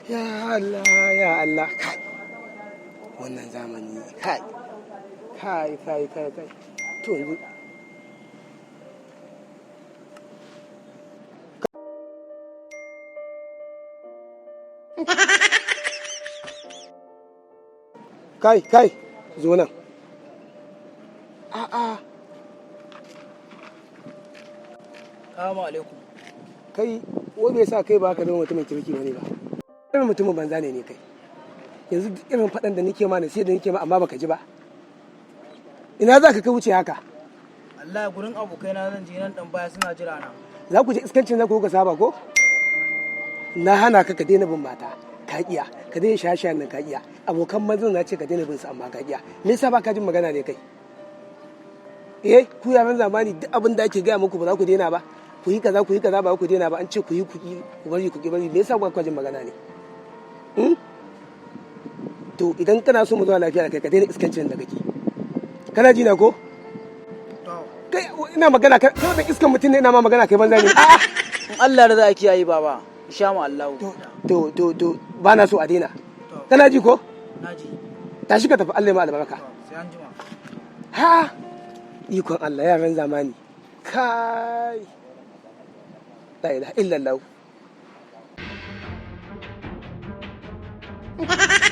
Ya Allah, ya Allah, kai. Wannan zamani, kai. To yanzu. Kai, zo nan. A'a. Assalamu alaikum. Kai, wai bai sa kai ba ka zama mutumin kirki bane ba. Irin mutumin banza ne kai. Yanzu duk irin faɗan da nake ma sai da nake ma amma baka ji ba. Ina za ka wuce haka? Allah gurin abokaina zan je nan dan baya suna jira na. Za ku je iskancin za ku saba ko? Na hana ka daina bin mata. Ka iya, ka daina shaye-shayen nan ka iya. Abokan mazan na ce ka daina bin su amma ka iya. Me yasa ba ka jin magana ne kai? Ku yaran zamani duk abin da ake gaya muku ba za ku daina ba. Ku yi kaza ba ku daina ba, an ce ku yi ku bari me yasa ba ku jin magana ne? To idan kana so mu zama lafiya da kai ka daina iskancin da kake. Kana ji na ko? Kai ina magana kai da iskan mutum ne ina ma magana kai banza ne. A'a in Allah da za a kiyaye baba insha mu Allah. To ba na so a daina. Kana ji ko? Naji. Tashi ka tafi Allah ma albarka. Sai an jima. Ha! Ikon Allah yaran zamani. Kai! La ilaha illallah. Ha ha ha!